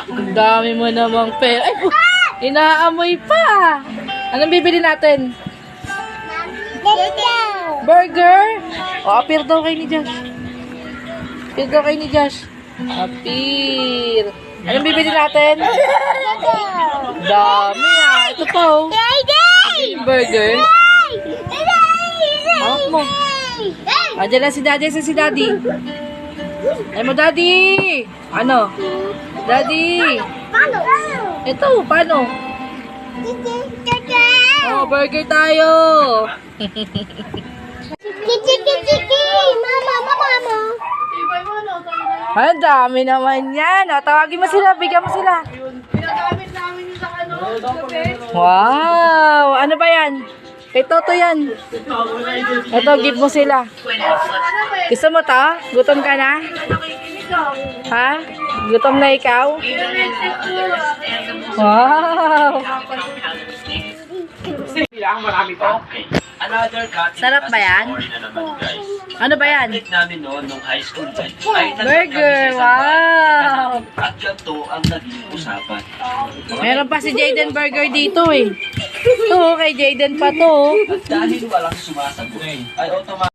Ang dami mo namang pera. Ay, inaamoy pa. Anong bibili natin? Burger? O, appear daw kay ni Josh. Appear daw kay ni Josh. Appear. Anong bibili natin? Dami ah. Ito pa oh. Burger. Hawak mo. Andiyan na si Daddy. Si Daddy. Ay mo, Daddy. Ano? Daddy. Ito, paano? Oh, burger tayo. Ang dami naman yan. O, tawagin mo sila. Bigyan mo sila. Pinagamit namin yung sa Wow. Ano ba yan? Kay Toto yan. Ito, give mo sila. Gusto mo to? Gutom ka na? Ha? Gutom na ikaw? Wow. Sarap ba yan? Ano ba yan? Namin noon nung high school ay Burger. Wow. at ganito ang naging usapan. Meron pa si Jaden Burger dito eh. Ito, kay Jaden pa to. At dahil walang sumasagot, ay automatic